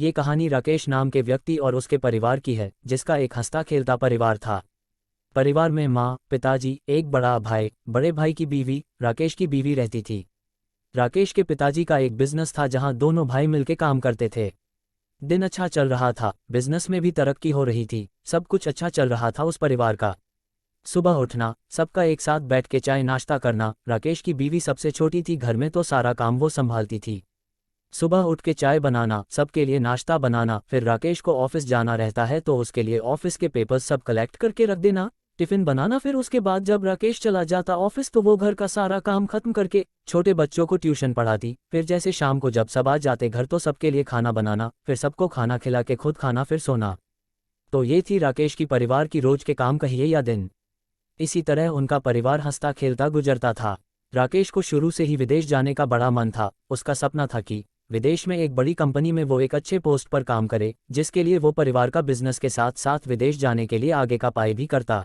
ये कहानी राकेश नाम के व्यक्ति और उसके परिवार की है, जिसका एक हंसता खेलता परिवार था। परिवार में माँ, पिताजी, एक बड़ा भाई, बड़े भाई की बीवी, राकेश की बीवी रहती थी। राकेश के पिताजी का एक बिजनेस था जहां दोनों भाई मिलकर काम करते थे। दिन अच्छा चल रहा था, बिजनेस में भी तरक्की हो रही थी, सब कुछ अच्छा चल रहा था उस परिवार का। सुबह उठना, सबका एक साथ बैठ के चाय नाश्ता करना। राकेश की बीवी सबसे छोटी थी घर में, तो सारा काम वो संभालती थी। सुबह उठ के चाय बनाना, सबके लिए नाश्ता बनाना, फिर राकेश को ऑफिस जाना रहता है तो उसके लिए ऑफिस के पेपर्स सब कलेक्ट करके रख देना, टिफिन बनाना। फिर उसके बाद जब राकेश चला जाता ऑफिस तो वो घर का सारा काम खत्म करके छोटे बच्चों को ट्यूशन पढ़ाती। फिर जैसे शाम को जब सब आ जाते घर तो सबके लिए खाना बनाना, फिर सबको खाना खिला के खुद खाना, फिर सोना। तो ये थी राकेश की परिवार की रोज के काम, कहिए या दिन। इसी तरह उनका परिवार हंसता खेलता गुजरता था। राकेश को शुरू से ही विदेश जाने का बड़ा मन था। उसका सपना था कि विदेश में एक बड़ी कंपनी में वो एक अच्छे पोस्ट पर काम करे, जिसके लिए वो परिवार का बिजनेस के साथ साथ विदेश जाने के लिए आगे का पाई भी करता।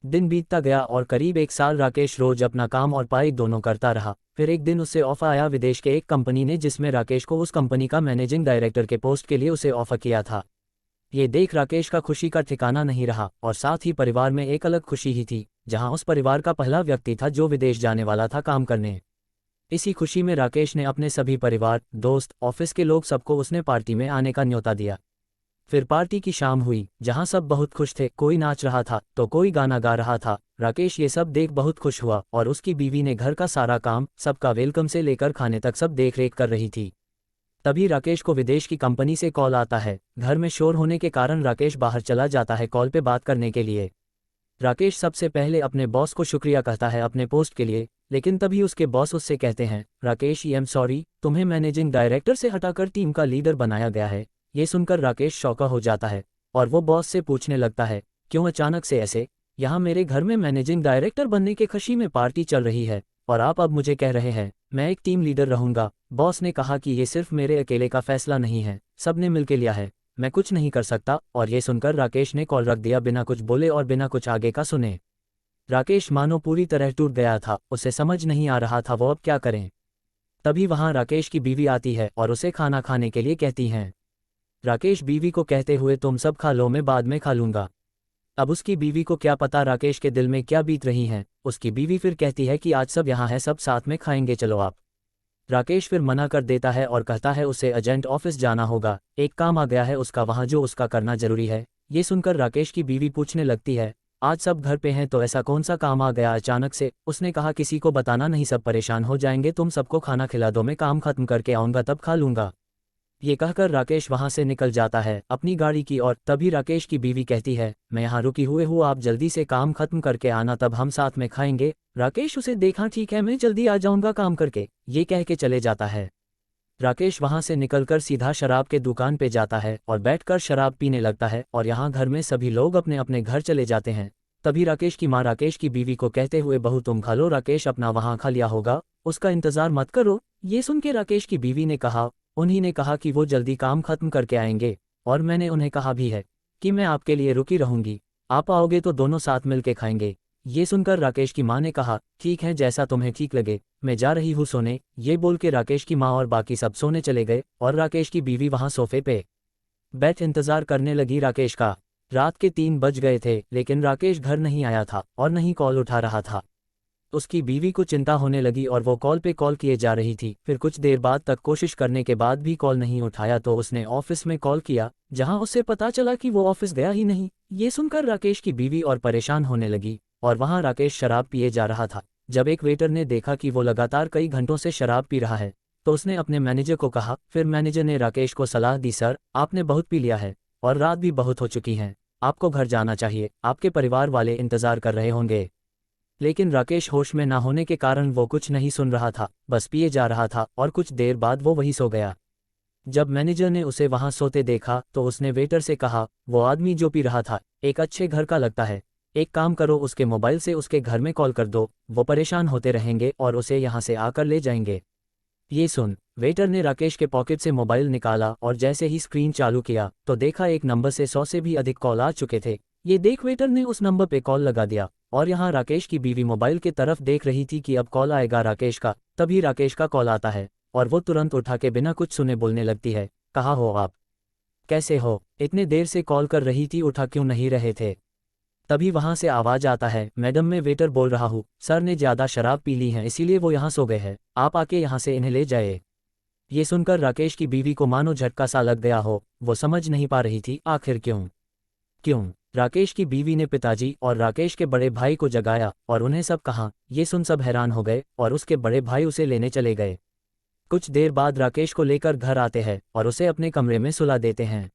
दिन बीतता गया और करीब 1 साल राकेश रोज अपना काम और पाई दोनों करता रहा। फिर एक दिन उससे ऑफर आया विदेश के एक कंपनी ने, जिसमें राकेश को उस कंपनी का मैनेजिंग डायरेक्टर के पोस्ट के लिए उसे ऑफर किया था। ये देख राकेश का खुशी का ठिकाना नहीं रहा, और साथ ही परिवार में एक अलग खुशी ही थी, जहां उस परिवार का पहला व्यक्ति था जो विदेश जाने वाला था काम करने। इसी खुशी में राकेश ने अपने सभी परिवार, दोस्त, ऑफिस के लोग सबको उसने पार्टी में आने का न्योता दिया। फिर पार्टी की शाम हुई, जहां सब बहुत खुश थे। कोई नाच रहा था तो कोई गाना गा रहा था। राकेश ये सब देख बहुत खुश हुआ, और उसकी बीवी ने घर का सारा काम, सबका वेलकम से लेकर खाने तक सब देख रेख कर रही थी। तभी राकेश को विदेश की कंपनी से कॉल आता है। घर में शोर होने के कारण राकेश बाहर चला जाता है कॉल पे बात करने के लिए। राकेश सबसे पहले अपने बॉस को शुक्रिया कहता है अपने पोस्ट के लिए, लेकिन तभी उसके बॉस उससे कहते हैं, राकेश आई एम सॉरी, तुम्हें मैनेजिंग डायरेक्टर से हटाकर टीम का लीडर बनाया गया है। ये सुनकर राकेश शॉका हो जाता है, और वो बॉस से पूछने लगता है, क्यों अचानक से ऐसे? यहाँ मेरे घर में मैनेजिंग डायरेक्टर बनने के खुशी में पार्टी चल रही है, और आप अब मुझे कह रहे हैं मैं एक टीम लीडर रहूंगा। बॉस ने कहा कि ये सिर्फ मेरे अकेले का फैसला नहीं है, सबने मिलकर लिया है, मैं कुछ नहीं कर सकता। और ये सुनकर राकेश ने कॉल रख दिया, बिना कुछ बोले और बिना कुछ आगे का सुने। राकेश मानो पूरी तरह टूट गया था, उसे समझ नहीं आ रहा था वो अब क्या करें। तभी वहां राकेश की बीवी आती है और उसे खाना खाने के लिए कहती हैं। राकेश बीवी को कहते हुए, तुम सब खा लो, मैं बाद में खा लूंगा। अब उसकी बीवी को क्या पता राकेश के दिल में क्या बीत रही हैं। उसकी बीवी फिर कहती है कि आज सब यहाँ है, सब साथ में खाएंगे, चलो आप। राकेश फिर मना कर देता है और कहता है उसे अर्जेंट ऑफिस जाना होगा, एक काम आ गया है उसका वहाँ जो उसका करना जरूरी है। ये सुनकर राकेश की बीवी पूछने लगती है, आज सब घर पे हैं तो ऐसा कौन सा काम आ गया अचानक से? उसने कहा किसी को बताना नहीं, सब परेशान हो जाएंगे, तुम सबको खाना खिला दो, मैं काम खत्म करके आऊँगा तब खा लूँगा। ये कहकर राकेश वहां से निकल जाता है अपनी गाड़ी की ओर। तभी राकेश की बीवी कहती है, मैं यहाँ रुकी हुए हूँ, आप जल्दी से काम खत्म करके आना, तब हम साथ में खाएंगे। राकेश उसे देखा, ठीक है मैं जल्दी आ जाऊंगा काम करके, ये कह के चले जाता है। राकेश वहां से निकलकर सीधा शराब के दुकान पे जाता है और बैठकर शराब पीने लगता है, और यहाँ घर में सभी लोग अपने अपने घर चले जाते हैं। तभी राकेश की माँ राकेश की बीवी को कहते हुए, बहू तुम खा लो, राकेश अपना वहाँ खा लिया होगा, उसका इंतजार मत करो। ये सुन के राकेश की बीवी ने कहा, उन्हीं ने कहा कि वो जल्दी काम खत्म करके आएंगे, और मैंने उन्हें कहा भी है कि मैं आपके लिए रुकी रहूंगी, आप आओगे तो दोनों साथ मिलके खाएंगे। ये सुनकर राकेश की माँ ने कहा, ठीक है जैसा तुम्हें ठीक लगे, मैं जा रही हूँ सोने। ये बोल के राकेश की माँ और बाकी सब सोने चले गए, और राकेश की बीवी वहाँ सोफे पे बैठ इंतजार करने लगी राकेश का। रात के 3 बज गए थे, लेकिन राकेश घर नहीं आया था और नहीं कॉल उठा रहा था। उसकी बीवी को चिंता होने लगी और वो कॉल पे कॉल किए जा रही थी। फिर कुछ देर बाद तक कोशिश करने के बाद भी कॉल नहीं उठाया तो उसने ऑफिस में कॉल किया, जहां उससे पता चला कि वो ऑफिस गया ही नहीं। ये सुनकर राकेश की बीवी और परेशान होने लगी, और वहां राकेश शराब पिए जा रहा था। जब एक वेटर ने देखा कि वो लगातार कई घंटों से शराब पी रहा है तो उसने अपने मैनेजर को कहा। फिर मैनेजर ने राकेश को सलाह दी, सर आपने बहुत पी लिया है और रात भी बहुत हो चुकी है, आपको घर जाना चाहिए, आपके परिवार वाले इंतजार कर रहे होंगे। लेकिन राकेश होश में ना होने के कारण वो कुछ नहीं सुन रहा था, बस पिए जा रहा था, और कुछ देर बाद वो वहीं सो गया। जब मैनेजर ने उसे वहां सोते देखा तो उसने वेटर से कहा, वो आदमी जो पी रहा था एक अच्छे घर का लगता है, एक काम करो उसके मोबाइल से उसके घर में कॉल कर दो, वो परेशान होते रहेंगे और उसे यहाँ से आकर ले जाएंगे। ये सुन वेटर ने राकेश के पॉकेट से मोबाइल निकाला और जैसे ही स्क्रीन चालू किया तो देखा एक नंबर से 100 से भी अधिक कॉल आ चुके थे। ये देख वेटर ने उस नंबर पे कॉल लगा दिया, और यहाँ राकेश की बीवी मोबाइल की तरफ देख रही थी कि अब कॉल आएगा राकेश का। तभी राकेश का कॉल आता है और वो तुरंत उठा के बिना कुछ सुने बोलने लगती है, कहाँ हो आप? कैसे हो? इतने देर से कॉल कर रही थी, उठा क्यों नहीं रहे थे? तभी वहां से आवाज आता है, मैडम मैं वेटर बोल रहा हूँ, सर ने ज्यादा शराब पी ली है इसीलिए वो यहाँ सो गए हैं, आप आके यहाँ से इन्हें ले जाए। ये सुनकर राकेश की बीवी को मानो झटका सा लग गया हो, वो समझ नहीं पा रही थी आखिर क्यों क्यों राकेश की बीवी ने पिताजी और राकेश के बड़े भाई को जगाया और उन्हें सब कहा। ये सुन सब हैरान हो गए और उसके बड़े भाई उसे लेने चले गए। कुछ देर बाद राकेश को लेकर घर आते हैं और उसे अपने कमरे में सुला देते हैं।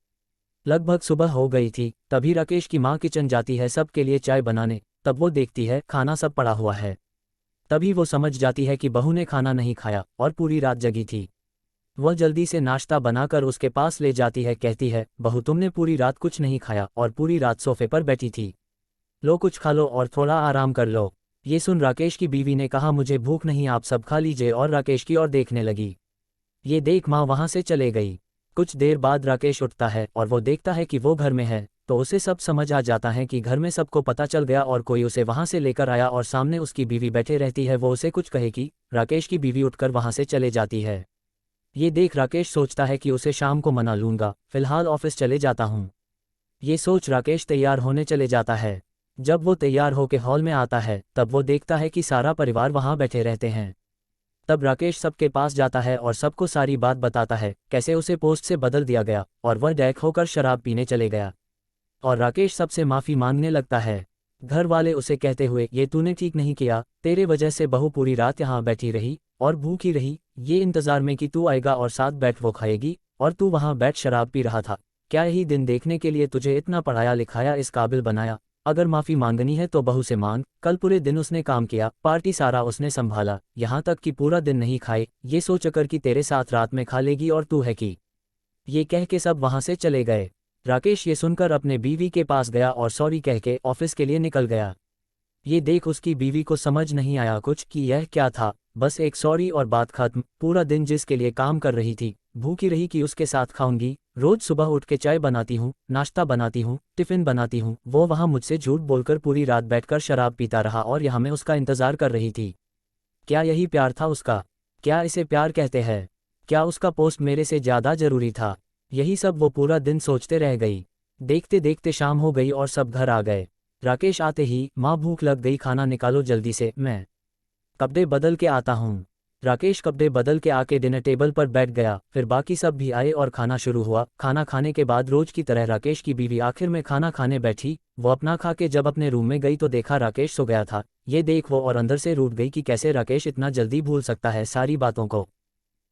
लगभग सुबह हो गई थी, तभी राकेश की माँ किचन जाती है सबके लिए चाय बनाने। तब वो देखती है खाना सब पड़ा हुआ है। तभी वो समझ जाती है कि बहू ने खाना नहीं खाया और पूरी रात जगी थी। वह जल्दी से नाश्ता बनाकर उसके पास ले जाती है, कहती है, बहू तुमने पूरी रात कुछ नहीं खाया और पूरी रात सोफे पर बैठी थी, लो कुछ खा लो और थोड़ा आराम कर लो। ये सुन राकेश की बीवी ने कहा, मुझे भूख नहीं, आप सब खा लीजिए, और राकेश की ओर देखने लगी। ये देख माँ वहां से चले गई। कुछ देर बाद राकेश उठता है और वो देखता है कि वो घर में है, तो उसे सब समझ आ जाता है कि घर में सबको पता चल गया और कोई उसे वहां से लेकर आया और सामने उसकी बीवी बैठे रहती है। वो उसे कुछ कहेगी, राकेश की बीवी उठकर वहां से चले जाती है। ये देख राकेश सोचता है कि उसे शाम को मना लूंगा, फिलहाल ऑफिस चले जाता हूँ। ये सोच राकेश तैयार होने चले जाता है। जब वो तैयार होकर हॉल में आता है तब वो देखता है कि सारा परिवार वहां बैठे रहते हैं। तब राकेश सबके पास जाता है और सबको सारी बात बताता है, कैसे उसे पोस्ट से बदल दिया गया और वह डैक होकर शराब पीने चले गया। और राकेश सबसे माफ़ी मांगने लगता है। घर वाले उसे कहते हुए, ये तूने ठीक नहीं किया, तेरे वजह से बहू पूरी रात यहाँ बैठी रही और भूखी रही, ये इंतजार में कि तू आएगा और साथ बैठ वो खाएगी, और तू वहाँ बैठ शराब पी रहा था। क्या यही दिन देखने के लिए तुझे इतना पढ़ाया लिखाया, इस काबिल बनाया? अगर माफ़ी मांगनी है तो बहू से मांग। कल पूरे दिन उसने काम किया, पार्टी सारा उसने संभाला, यहाँ तक कि पूरा दिन नहीं खाए, ये सोचकर कि तेरे साथ रात में खा लेगी और तू है कि। ये कह के सब वहाँ से चले गए। राकेश ये सुनकर अपने बीवी के पास गया और सॉरी कह के ऑफिस के लिए निकल गया। ये देख उसकी बीवी को समझ नहीं आया कुछ कि यह क्या था, बस एक सॉरी और बात खत्म। पूरा दिन जिसके लिए काम कर रही थी, भूखी रही कि उसके साथ खाऊंगी, रोज सुबह उठ के चाय बनाती हूँ, नाश्ता बनाती हूँ, टिफिन बनाती हूँ, वो वहाँ मुझसे झूठ बोलकर पूरी रात बैठकर शराब पीता रहा और यहाँ मैं उसका इंतजार कर रही थी। क्या यही प्यार था उसका? क्या इसे प्यार कहते हैं? क्या उसका पोस्ट मेरे से ज़्यादा जरूरी था? यही सब वो पूरा दिन सोचते रह गई। देखते देखते शाम हो गई और सब घर आ गए। राकेश आते ही, माँ भूख लग गई, खाना निकालो जल्दी से, मैं कपड़े बदल के आता हूँ। राकेश कपड़े बदल के आके डिनर टेबल पर बैठ गया। फिर बाकी सब भी आए और खाना शुरू हुआ। खाना खाने के बाद रोज की तरह राकेश की बीवी आखिर में खाना खाने बैठी। वो अपना खा के जब अपने रूम में गई तो देखा राकेश सो गया था। ये देख वो और अंदर से रूठ गई कि कैसे राकेश इतना जल्दी भूल सकता है सारी बातों को।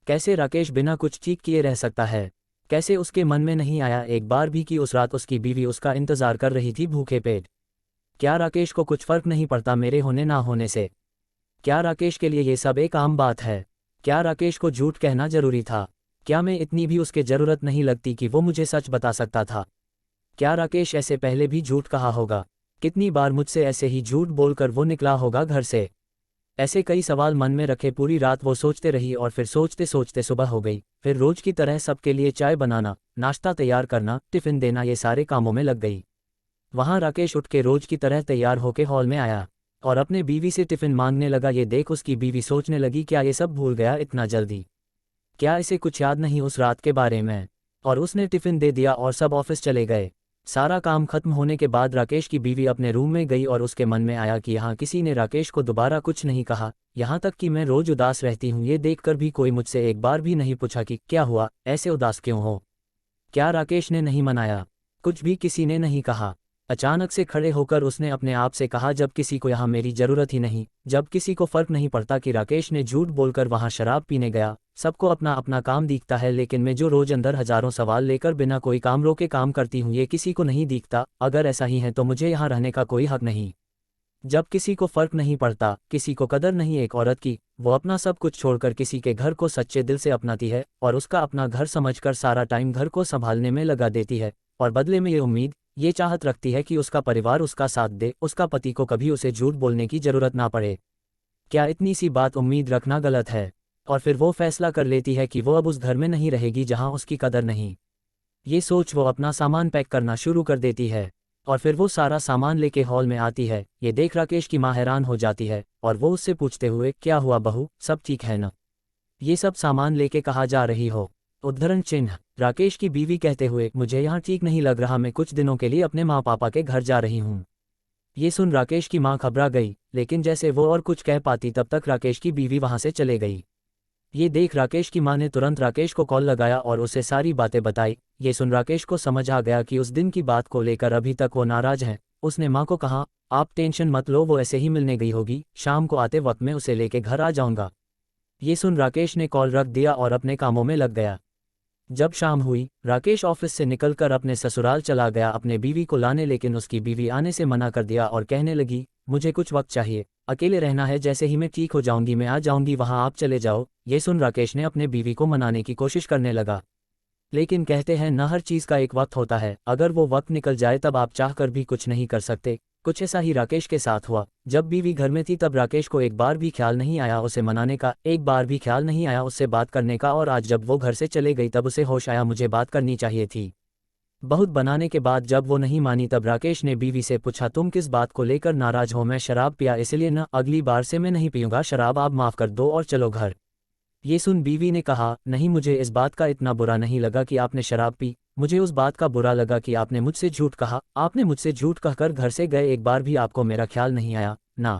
कैसे राकेश बिना कुछ ठीक किए रह सकता है? कैसे उसके मन में नहीं आया एक बार भी कि उस रात उसकी बीवी उसका इंतजार कर रही थी भूखे पेट? क्या राकेश को कुछ फर्क नहीं पड़ता मेरे होने ना होने से? क्या राकेश के लिए ये सब एक आम बात है? क्या राकेश को झूठ कहना जरूरी था? क्या मैं इतनी भी उसके जरूरत नहीं लगती कि वो मुझे सच बता सकता था? क्या राकेश ऐसे पहले भी झूठ कहा होगा? कितनी बार मुझसे ऐसे ही झूठ बोलकर वो निकला होगा घर से? ऐसे कई सवाल मन में रखे पूरी रात वो सोचते रही और फिर सोचते सोचते सुबह हो गई। फिर रोज की तरह सबके लिए चाय बनाना, नाश्ता तैयार करना, टिफिन देना, ये सारे कामों में लग गई। वहां राकेश उठ के रोज की तरह तैयार होके हॉल में आया और अपने बीवी से टिफिन मांगने लगा। ये देख उसकी बीवी सोचने लगी, क्या ये सब भूल गया इतना जल्दी? क्या इसे कुछ याद नहीं उस रात के बारे में? और उसने टिफिन दे दिया और सब ऑफिस चले गए। सारा काम खत्म होने के बाद राकेश की बीवी अपने रूम में गई और उसके मन में आया कि यहाँ किसी ने राकेश को दोबारा कुछ नहीं कहा, यहाँ तक कि मैं रोज उदास रहती हूँ, ये देखकर भी कोई मुझसे एक बार भी नहीं पूछा कि क्या हुआ, ऐसे उदास क्यों हो? क्या राकेश ने नहीं मनाया? कुछ भी किसी ने नहीं कहा। अचानक से खड़े होकर उसने अपने आप से कहा, जब किसी को यहाँ मेरी जरूरत ही नहीं, जब किसी को फर्क नहीं पड़ता कि राकेश ने झूठ बोलकर वहाँ शराब पीने गया, सबको अपना अपना काम दिखता है, लेकिन मैं जो रोज अंदर हजारों सवाल लेकर बिना कोई काम रोके काम करती हूँ, ये किसी को नहीं दिखता। अगर ऐसा ही है तो मुझे यहाँ रहने का कोई हक नहीं। जब किसी को फर्क नहीं पड़ता, किसी को कदर नहीं एक औरत की, वो अपना सब कुछ छोड़कर किसी के घर को सच्चे दिल से अपनाती है और उसका अपना घर समझकर सारा टाइम घर को संभालने में लगा देती है, और बदले में ये उम्मीद, ये चाहत रखती है कि उसका परिवार उसका साथ दे, उसका पति को कभी उसे झूठ बोलने की जरूरत ना पड़े। क्या इतनी सी बात उम्मीद रखना गलत है? और फिर वो फैसला कर लेती है कि वो अब उस घर में नहीं रहेगी जहां उसकी कदर नहीं। ये सोच वो अपना सामान पैक करना शुरू कर देती है और फिर वो सारा सामान लेके हॉल में आती है। ये देख राकेश की माँ हैरान हो जाती है और वो उससे पूछते हुए, क्या हुआ बहू, सब ठीक है ना? ये सब सामान लेके कहाँ जा रही हो? उद्धरण चिन्ह। राकेश की बीवी कहते हुए, मुझे यहाँ ठीक नहीं लग रहा, मैं कुछ दिनों के लिए अपने माँ पापा के घर जा रही हूँ। ये सुन राकेश की माँ घबरा गई, लेकिन जैसे वो और कुछ कह पाती तब तक राकेश की बीवी वहाँ से चले गई। ये देख राकेश की माँ ने तुरंत राकेश को कॉल लगाया और उसे सारी बातें बताई। ये सुन राकेश को समझ आ गया कि उस दिन की बात को लेकर अभी तक वो नाराज हैं। उसने माँ को कहा, आप टेंशन मत लो, वो ऐसे ही मिलने गई होगी, शाम को आते वक्त मैं उसे लेके घर आ जाऊंगा। ये सुन राकेश ने कॉल रख दिया और अपने कामों में लग गया। जब शाम हुई, राकेश ऑफिस से निकलकर अपने ससुराल चला गया अपने बीवी को लाने, लेकिन उसकी बीवी आने से मना कर दिया और कहने लगी, मुझे कुछ वक्त चाहिए, अकेले रहना है, जैसे ही मैं ठीक हो जाऊंगी मैं आ जाऊंगी, वहां आप चले जाओ। ये सुन राकेश ने अपने बीवी को मनाने की कोशिश करने लगा, लेकिन कहते हैं न हर चीज़ का एक वक्त होता है, अगर वो वक्त निकल जाए तब आप चाहकर भी कुछ नहीं कर सकते। कुछ ऐसा ही राकेश के साथ हुआ। जब बीवी घर में थी तब राकेश को एक बार भी ख्याल नहीं आया उसे मनाने का, एक बार भी ख्याल नहीं आया उससे बात करने का, और आज जब वो घर से चले गई तब उसे होश आया, मुझे बात करनी चाहिए थी। बहुत बनाने के बाद जब वो नहीं मानी तब राकेश ने बीवी से पूछा, तुम किस बात को लेकर नाराज हो? मैं शराब पिया इसलिए न, अगली बार से मैं नहीं पीऊंगा शराब, आप माफ़ कर दो और चलो घर। ये सुन बीवी ने कहा, नहीं, मुझे इस बात का इतना बुरा नहीं लगा कि आपने शराब पी, मुझे उस बात का बुरा लगा कि आपने मुझसे झूठ कहा, आपने मुझसे झूठ कहकर घर से गए, एक बार भी आपको मेरा ख्याल नहीं आया ना।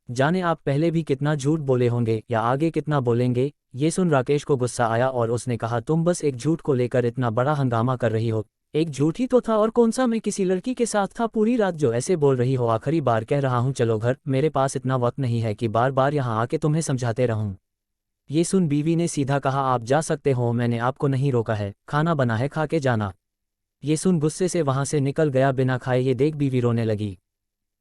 जाने आप पहले भी कितना झूठ बोले होंगे या आगे कितना बोलेंगे। ये सुन राकेश को गुस्सा आया और उसने कहा, तुम बस एक झूठ को लेकर इतना बड़ा हंगामा कर रही हो। एक झूठ ही तो था, और कौन सा मैं किसी लड़की के साथ था पूरी रात जो ऐसे बोल रही हो? आखिरी बार कह रहा हूँ चलो घर, मेरे पास इतना वक्त नहीं है कि बार बार यहाँ आके तुम्हें समझाते रहूं। ये सुन बीवी ने सीधा कहा, आप जा सकते हो, मैंने आपको नहीं रोका है, खाना बना है, खा के जाना। ये सुन गुस्से से वहां से निकल गया बिना खाए। ये देख बीवी रोने लगी।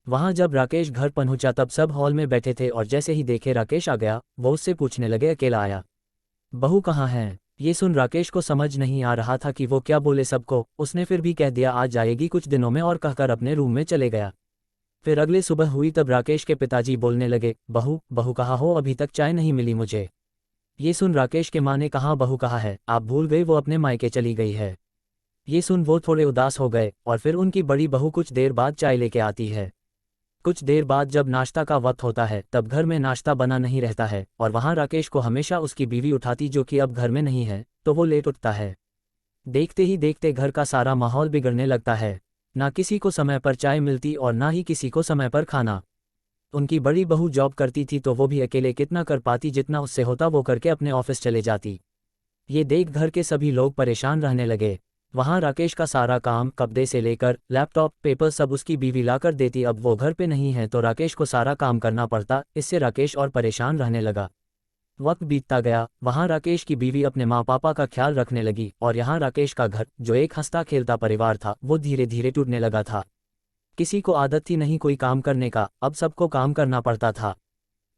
वहां जब राकेश घर पहुंचा तब सब हॉल में बैठे थे और जैसे ही देखे राकेश आ गया वो उससे पूछने लगे, अकेला आया? बहू कहाँ है? ये सुन राकेश को समझ नहीं आ रहा था कि वो क्या बोले सबको। उसने फिर भी कह दिया, आज जाएगी कुछ दिनों में, और कहकर अपने रूम में चले गया। फिर अगले सुबह हुई तब राकेश के पिताजी बोलने लगे, बहू बहू कहाँ हो, अभी तक चाय नहीं मिली मुझे। ये सुन राकेश के माँ ने कहा, बहू कहाँ है? आप भूल गए, वो अपने मायके चली गई है। ये सुन वो थोड़े उदास हो गए और फिर उनकी बड़ी बहू कुछ देर बाद चाय लेके आती है। कुछ देर बाद जब नाश्ता का वक्त होता है तब घर में नाश्ता बना नहीं रहता है और वहाँ राकेश को हमेशा उसकी बीवी उठाती जो कि अब घर में नहीं है, तो वो लेट उठता है। देखते ही देखते घर का सारा माहौल बिगड़ने लगता है। ना किसी को समय पर चाय मिलती और ना ही किसी को समय पर खाना। उनकी बड़ी बहू जॉब करती थी तो वो भी अकेले कितना कर पाती, जितना उससे होता वो करके अपने ऑफिस चले जाती। ये देख घर के सभी लोग परेशान रहने लगे। वहाँ राकेश का सारा काम, कपड़े से लेकर लैपटॉप, पेपर सब उसकी बीवी लाकर देती। अब वो घर पे नहीं है तो राकेश को सारा काम करना पड़ता। इससे राकेश और परेशान रहने लगा। वक्त बीतता गया। वहाँ राकेश की बीवी अपने माँ पापा का ख्याल रखने लगी और यहाँ राकेश का घर, जो एक हंसता खेलता परिवार था, वो धीरे धीरे टूटने लगा था। किसी को आदत थी नहीं कोई काम करने का, अब सबको काम करना पड़ता था।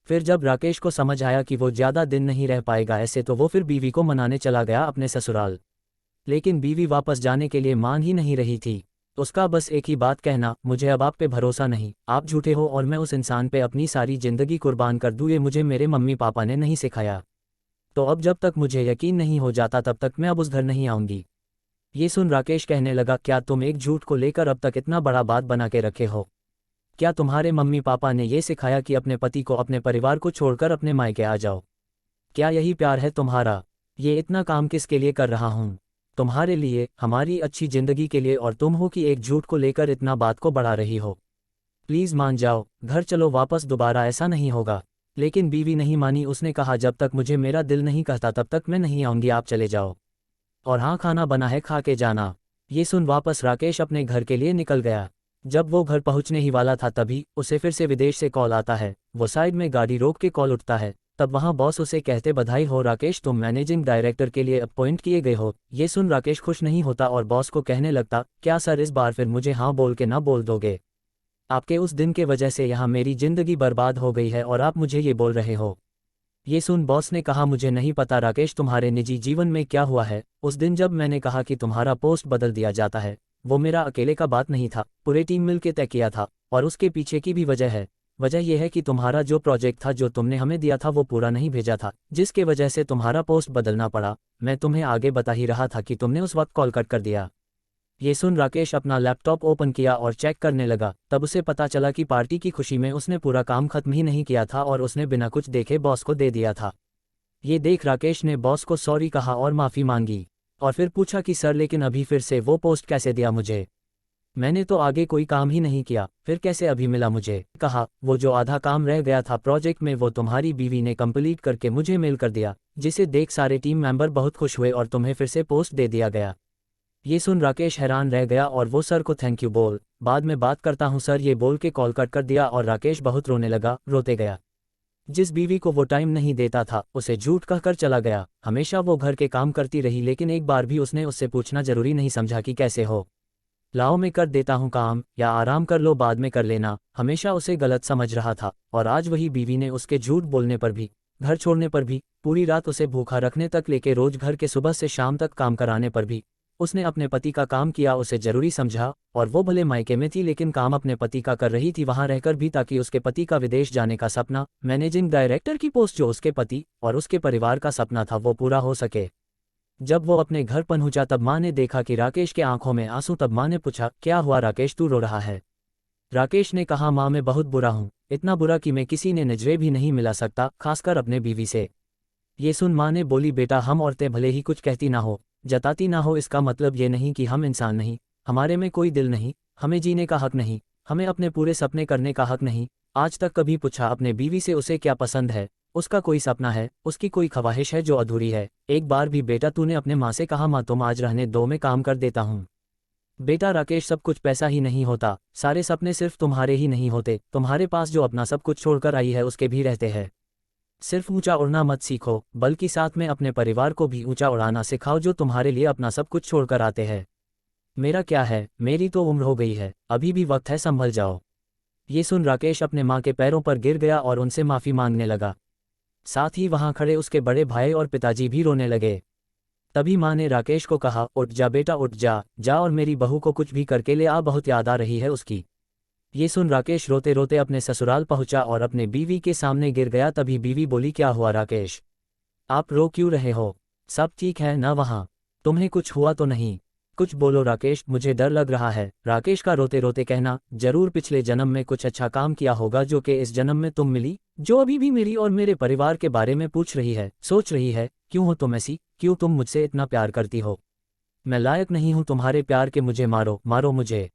फिर जब राकेश को समझ आया कि वो ज़्यादा दिन नहीं रह पाएगा ऐसे, तो वो फिर बीवी को मनाने चला गया अपने ससुराल। लेकिन बीवी वापस जाने के लिए मान ही नहीं रही थी। उसका बस एक ही बात कहना, मुझे अब आप पे भरोसा नहीं, आप झूठे हो और मैं उस इंसान पे अपनी सारी जिंदगी कुर्बान कर दूँ, ये मुझे मेरे मम्मी पापा ने नहीं सिखाया। तो अब जब तक मुझे यकीन नहीं हो जाता तब तक मैं अब उस घर नहीं आऊँगी। ये सुन राकेश कहने लगा, क्या तुम एक झूठ को लेकर अब तक इतना बड़ा बात बना के रखे हो? क्या तुम्हारे मम्मी पापा ने ये सिखाया कि अपने पति को, अपने परिवार को छोड़कर अपने मायके आ जाओ? क्या यही प्यार है तुम्हारा? ये इतना काम किसके लिए कर रहा हूँ? तुम्हारे लिए, हमारी अच्छी जिंदगी के लिए, और तुम हो कि एक झूठ को लेकर इतना बात को बढ़ा रही हो। प्लीज़ मान जाओ, घर चलो वापस, दोबारा ऐसा नहीं होगा। लेकिन बीवी नहीं मानी। उसने कहा, जब तक मुझे मेरा दिल नहीं कहता तब तक मैं नहीं आऊँगी, आप चले जाओ। और हाँ, खाना बना है, खा के जाना। ये सुन वापस राकेश अपने घर के लिए निकल गया। जब वो घर पहुंचने ही वाला था तभी उसे फिर से विदेश से कॉल आता है। वो साइड में गाड़ी रोक के कॉल उठता है। तब वहां बॉस उसे कहते, बधाई हो राकेश, तुम मैनेजिंग डायरेक्टर के लिए अपॉइंट किए गए हो। ये सुन राकेश खुश नहीं होता और बॉस को कहने लगता, क्या सर इस बार फिर मुझे हाँ बोल के ना बोल दोगे? आपके उस दिन के वजह से यहाँ मेरी जिंदगी बर्बाद हो गई है और आप मुझे ये बोल रहे हो। ये सुन बॉस ने कहा, मुझे नहीं पता राकेश तुम्हारे निजी जीवन में क्या हुआ है। उस दिन जब मैंने कहा कि तुम्हारा पोस्ट बदल दिया जाता है, वो मेरा अकेले का बात नहीं था, पूरे टीम मिल के तय किया था। और उसके पीछे की भी वजह है। वजह यह है कि तुम्हारा जो प्रोजेक्ट था, जो तुमने हमें दिया था, वो पूरा नहीं भेजा था, जिसके वजह से तुम्हारा पोस्ट बदलना पड़ा। मैं तुम्हें आगे बता ही रहा था कि तुमने उस वक्त कॉल कट कर दिया। ये सुन राकेश अपना लैपटॉप ओपन किया और चेक करने लगा। तब उसे पता चला कि पार्टी की खुशी में उसने पूरा काम खत्म ही नहीं किया था और उसने बिना कुछ देखे बॉस को दे दिया था। ये देख राकेश ने बॉस को सॉरी कहा और माफ़ी मांगी, और फिर पूछा कि सर लेकिन अभी फिर से वो पोस्ट कैसे दिया मुझे, मैंने तो आगे कोई काम ही नहीं किया, फिर कैसे अभी मिला मुझे। कहा वो जो आधा काम रह गया था प्रोजेक्ट में वो तुम्हारी बीवी ने कंप्लीट करके मुझे मेल कर दिया, जिसे देख सारे टीम मेंबर बहुत खुश हुए और तुम्हें फिर से पोस्ट दे दिया गया। ये सुन राकेश हैरान रह गया और वो सर को थैंक यू बोल बाद में बात करता हूँ सर ये बोल के कॉल कट कर दिया और राकेश बहुत रोने लगा, रोते गया। जिस बीवी को वो टाइम नहीं देता था उसे झूठ कहकर चला गया। हमेशा वो घर के काम करती रही लेकिन एक बार भी उसने उससे पूछना जरूरी नहीं समझा कि कैसे हो, लाओ मैं कर देता हूँ काम, या आराम कर लो बाद में कर लेना। हमेशा उसे गलत समझ रहा था और आज वही बीवी ने उसके झूठ बोलने पर भी, घर छोड़ने पर भी, पूरी रात उसे भूखा रखने तक लेके रोज घर के सुबह से शाम तक काम कराने पर भी उसने अपने पति का काम किया, उसे जरूरी समझा। और वो भले मायके में थी लेकिन काम अपने पति का कर रही थी वहां रहकर भी, ताकि उसके पति का विदेश जाने का सपना, मैनेजिंग डायरेक्टर की पोस्ट जो उसके पति और उसके परिवार का सपना था वो पूरा हो सके। जब वो अपने घर पहुंचा तब माँ ने देखा कि राकेश के आंखों में आंसू। तब माँ ने पूछा क्या हुआ राकेश, तू रो रहा है। राकेश ने कहा माँ मैं बहुत बुरा हूँ, इतना बुरा कि मैं किसी ने नजरे भी नहीं मिला सकता, खासकर अपने बीवी से। ये सुन माँ ने बोली बेटा हम औरतें भले ही कुछ कहती ना हो, जताती ना हो, इसका मतलब ये नहीं कि हम इंसान नहीं, हमारे में कोई दिल नहीं, हमें जीने का हक नहीं, हमें अपने पूरे सपने करने का हक नहीं। आज तक कभी पूछा अपने बीवी से उसे क्या पसंद है, उसका कोई सपना है, उसकी कोई ख्वाहिश है जो अधूरी है। एक बार भी बेटा तूने अपने माँ से कहा माँ तुम आज रहने दो मैं काम कर देता हूँ। बेटा राकेश सब कुछ पैसा ही नहीं होता, सारे सपने सिर्फ तुम्हारे ही नहीं होते, तुम्हारे पास जो अपना सब कुछ छोड़कर आई है उसके भी रहते हैं। सिर्फ ऊंचा उड़ना मत सीखो बल्कि साथ में अपने परिवार को भी ऊंचा उड़ाना सिखाओ जो तुम्हारे लिए अपना सब कुछ छोड़कर आते हैं। मेरा क्या है, मेरी तो उम्र हो गई है, अभी भी वक्त है, संभल जाओ। ये सुन राकेश अपने माँ के पैरों पर गिर गया और उनसे माफ़ी मांगने लगा। साथ ही वहां खड़े उसके बड़े भाई और पिताजी भी रोने लगे। तभी माँ ने राकेश को कहा उठ जा बेटा उठ जा, जा और मेरी बहू को कुछ भी करके ले आ, बहुत याद आ रही है उसकी। ये सुन राकेश रोते रोते अपने ससुराल पहुंचा और अपने बीवी के सामने गिर गया। तभी बीवी बोली क्या हुआ राकेश, आप रो क्यों रहे हो, सब ठीक है ना वहाँ, तुम्हें कुछ हुआ तो नहीं, कुछ बोलो राकेश, मुझे डर लग रहा है। राकेश का रोते रोते कहना जरूर पिछले जन्म में कुछ अच्छा काम किया होगा जो कि इस जन्म में तुम मिली, जो अभी भी मेरी और मेरे परिवार के बारे में पूछ रही है, सोच रही है क्यों हो तुम ऐसी, क्यों तुम मुझसे इतना प्यार करती हो, मैं लायक नहीं हूं तुम्हारे प्यार के, मुझे मारो मारो मुझे।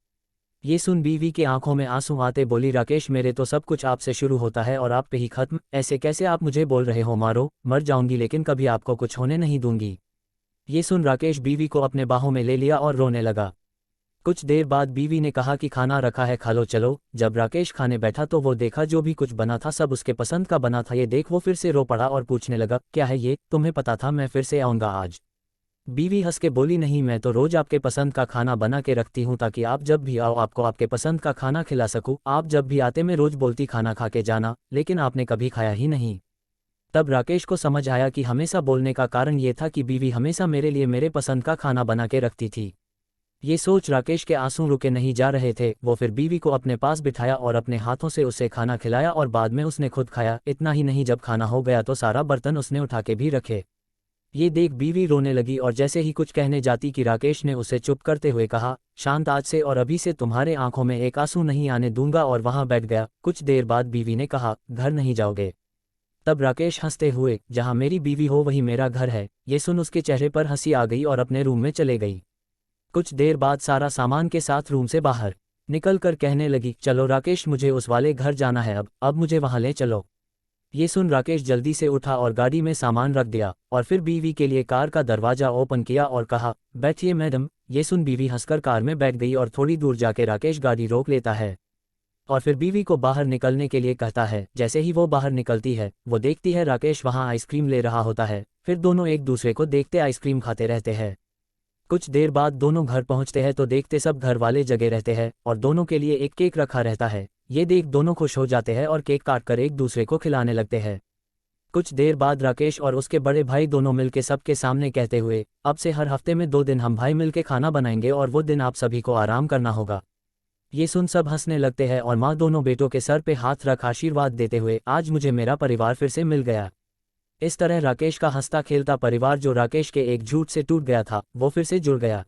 ये सुन बीवी के आंखों में आंसू आते बोली राकेश मेरे तो सब कुछ आपसे शुरू होता है और आप पे ही खत्म, ऐसे कैसे आप मुझे बोल रहे हो, मारो, मर जाऊंगी लेकिन कभी आपको कुछ होने नहीं दूंगी। ये सुन राकेश बीवी को अपने बाहों में ले लिया और रोने लगा। कुछ देर बाद बीवी ने कहा कि खाना रखा है खा लो चलो। जब राकेश खाने बैठा तो वो देखा जो भी कुछ बना था सब उसके पसंद का बना था। ये देख वो फिर से रो पड़ा और पूछने लगा क्या है ये, तुम्हें पता था मैं फिर से आऊँगा आज। बीवी हंस के बोली नहीं, मैं तो रोज आपके पसंद का खाना बना के रखती हूँ ताकि आप जब भी आओ आपको आपके पसंद का खाना खिला सकूँ। आप जब भी आते मैं रोज बोलती खाना खा के जाना, लेकिन आपने कभी खाया ही नहीं। तब राकेश को समझ आया कि हमेशा बोलने का कारण ये था कि बीवी हमेशा मेरे लिए मेरे पसंद का खाना बना के रखती थी। ये सोच राकेश के आंसू रुके नहीं जा रहे थे। वो फिर बीवी को अपने पास बिठाया और अपने हाथों से उसे खाना खिलाया और बाद में उसने खुद खाया। इतना ही नहीं, जब खाना हो गया तो सारा बर्तन उसने उठा के भी रखे। ये देख बीवी रोने लगी और जैसे ही कुछ कहने जाती कि राकेश ने उसे चुप करते हुए कहा शांत, आज से और अभी से तुम्हारे आंखों में एक आंसू नहीं आने दूंगा, और वहां बैठ गया। कुछ देर बाद बीवी ने कहा घर नहीं जाओगे। तब राकेश हंसते हुए जहां मेरी बीवी हो वही मेरा घर है। ये सुन उसके चेहरे पर हंसी आ गई और अपने रूम में चले गई। कुछ देर बाद सारा सामान के साथ रूम से बाहर निकल कर कहने लगी चलो राकेश मुझे उस वाले घर जाना है, अब मुझे वहां ले चलो। ये सुन राकेश जल्दी से उठा और गाड़ी में सामान रख दिया और फिर बीवी के लिए कार का दरवाजा ओपन किया और कहा बैठिए मैडम। ये सुन बीवी हंसकर कार में बैठ गई और थोड़ी दूर जाके राकेश गाड़ी रोक लेता है और फिर बीवी को बाहर निकलने के लिए कहता है। जैसे ही वो बाहर निकलती है वो देखती है राकेश वहां आइसक्रीम ले रहा होता है। फिर दोनों एक दूसरे को देखते आइसक्रीम खाते रहते हैं। कुछ देर बाद दोनों घर पहुंचते हैं तो देखते सब घर वाले जगे रहते हैं और दोनों के लिए एक केक रखा रहता है। ये देख दोनों खुश हो जाते हैं और केक काटकर एक दूसरे को खिलाने लगते हैं। कुछ देर बाद राकेश और उसके बड़े भाई दोनों मिलके सबके सामने कहते हुए अब से हर हफ्ते में 2 दिन हम भाई मिलके खाना बनाएंगे और वो दिन आप सभी को आराम करना होगा। ये सुन सब हंसने लगते हैं और माँ दोनों बेटों के सर पे हाथ रख आशीर्वाद देते हुए आज मुझे मेरा परिवार फिर से मिल गया। इस तरह राकेश का हंसता खेलता परिवार जो राकेश के एक झूठ से टूट गया था वो फिर से जुड़ गया।